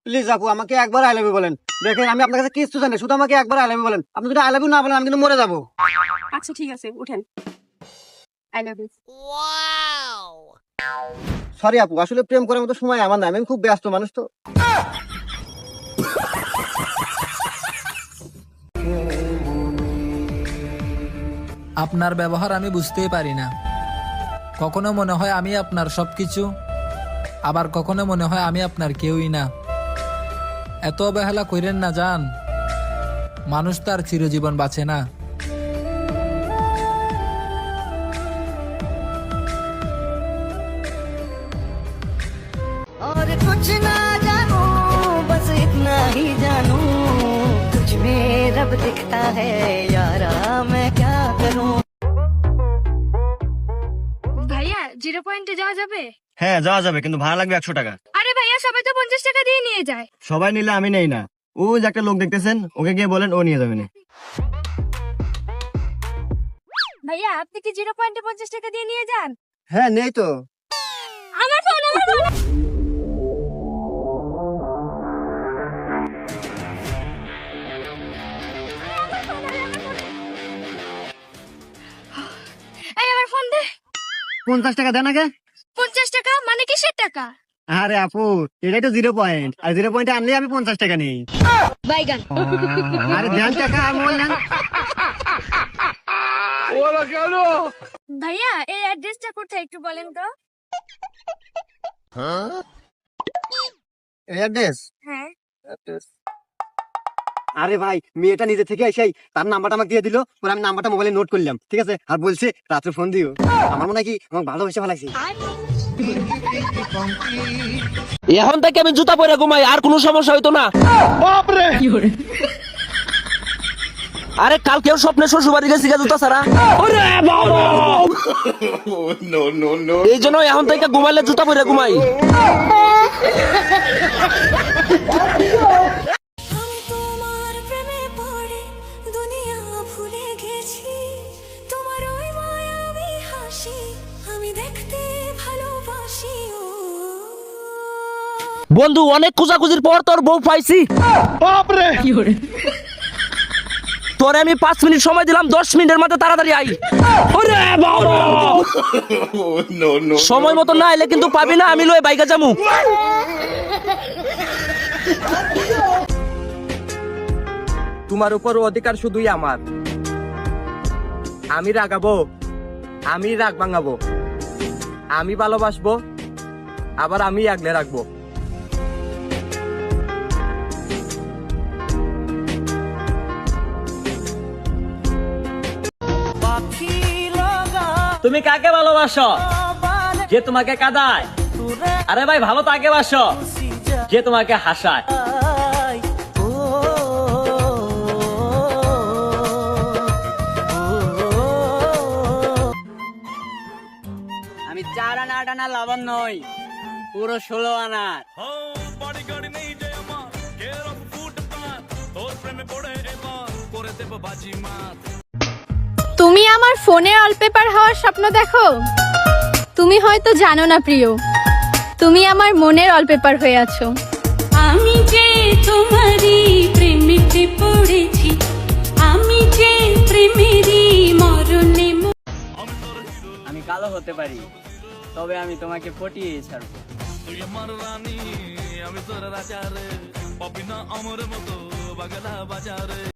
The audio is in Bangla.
প্লিজ আপু আমাকে একবার আই লাভ ইউ বলেন। দেখেন আমি আপনার কাছে কিছু জানি, শুধু আমাকে একবার আই লাভ ইউ বলেন। আপনি যদি আই লাভ ইউ না বলেন আমি কিন্তু মরে যাবো। আচ্ছা ঠিক আছে, উঠেন। I love you. সরি আপু, আসলে প্রেম করার মতো সময় আমার নাই, আমি খুব ব্যস্ত মানুষ তো। আপনার ব্যবহার আমি বুঝতেই পারি না। কখনো মনে হয় আমি আপনার সবকিছু, আবার কখনো মনে হয় আমি আপনার কেউই না। এত অবহেলা করেন না জান, মানুষ তার চিরজীবন বাঁচে না। और कुछ ना जानू बस इतना ही जानू तुझ में रब दिखता है यारा मैं क्या करूं। ভাইয়া 0 পয়েন্টে যাওয়া যাবে? হ্যাঁ যাওয়া যাবে, কিন্তু ভাড়া লাগবে 100 টাকা। আরে ভাইয়া সবাই তো 50 টাকা দিয়ে নিয়ে যায়। সবাই নিলে আমি নেই না। ও যে একটা লোক দেখতেছেন, ওকে গিয়ে বলেন ও নিয়ে যাবে না। ভাইয়া আপনি কি 0 পয়েন্টে 50 টাকা দিয়ে নিয়ে যান? হ্যাঁ নেই তো। আমার ফোন, আমার ফোন। এই আমার ফোন দে। 50 টাকা দেন আগে। 50 টাকা মানে কিসের টাকা? আরে আপু এটাই তো 0 পয়েন্ট, আর 0 পয়েন্টে আনলে আমি 50 টাকা নেই। বাইগান। আরে দেন টাকা আর মোবাইল দেন। ভাইয়া এই অ্যাড্রেসটা কোথায় একটু বলেন তো? এই অ্যাড্রেস? হ্যাঁ। আরে ভাই মেয়েটা নিজে থেকে এসেই তার নাম্বারটা আমাকে দিয়ে দিল, পরে আমি নাম্বারটা মোবাইলে নোট করলাম, ঠিক আছে, আর বলছে রাত্রে ফোন দিও। আমার মনে হয় কি আমাকে ভালোবেসে ফেলাইছে। এখন থেকে আমি জুতা পরে ঘুমাই, আর কোনো সমস্যা হইতো না। আরে কাল কেউ স্বপ্নে শ্বশুর বাড়ি গেছি জুতা ছাড়া। এই জন্য এখন থেকে ঘুমাইলে জুতা পরে ঘুমাই। তোমার প্রেমে পড়ে দুনিয়া ভুলে গেছি, তোমার ওই মায়াবী হাসি আমি দেখতে ভালোবাসি। বন্ধু অনেক খোঁজাখুঁজির পর তোর বউ পাইছি। তোরে আমি 5 মিনিট সময় দিলাম, 10 মিনিটের মধ্যে তাড়াতাড়ি আই। সময় মতো না এলে কিন্তু পাবি না, আমি লয়ে বাইকা যামু। তোমার উপর অধিকার শুধুই আমার। আমি রাগাবো, আমি রাগ ভাঙাবো, আমি ভালোবাসবো, আবার আমি আগলে রাখবো। তুমি কাকে ভালোবাসো যে তোমাকে কাঁদায়? আরে ভাই ভালো তাকে বাসো যে তোমাকে হাসায়। আমি 4 আনা 8 আনা লবণ নই, পুরো 16 আনার। তুমি আমার ফোনে ওয়ালপেপার হওয়ার স্বপ্ন দেখো? তুমি হয়তো জানো না প্রিয়, তুমি আমার মনের ওয়ালপেপার হয়ে আছো। আমি যে তোমারই প্রেমেতে পড়েছি, আমি যে প্রেমেরই মরণে। আমি কালো হতে পারি, তবে আমি তোমাকে পটিয়ে ছাড়বো। তুই আমার রানী, আমি তোর রাজা রে, পাবি না আমার মতো বাগলা বাজারে।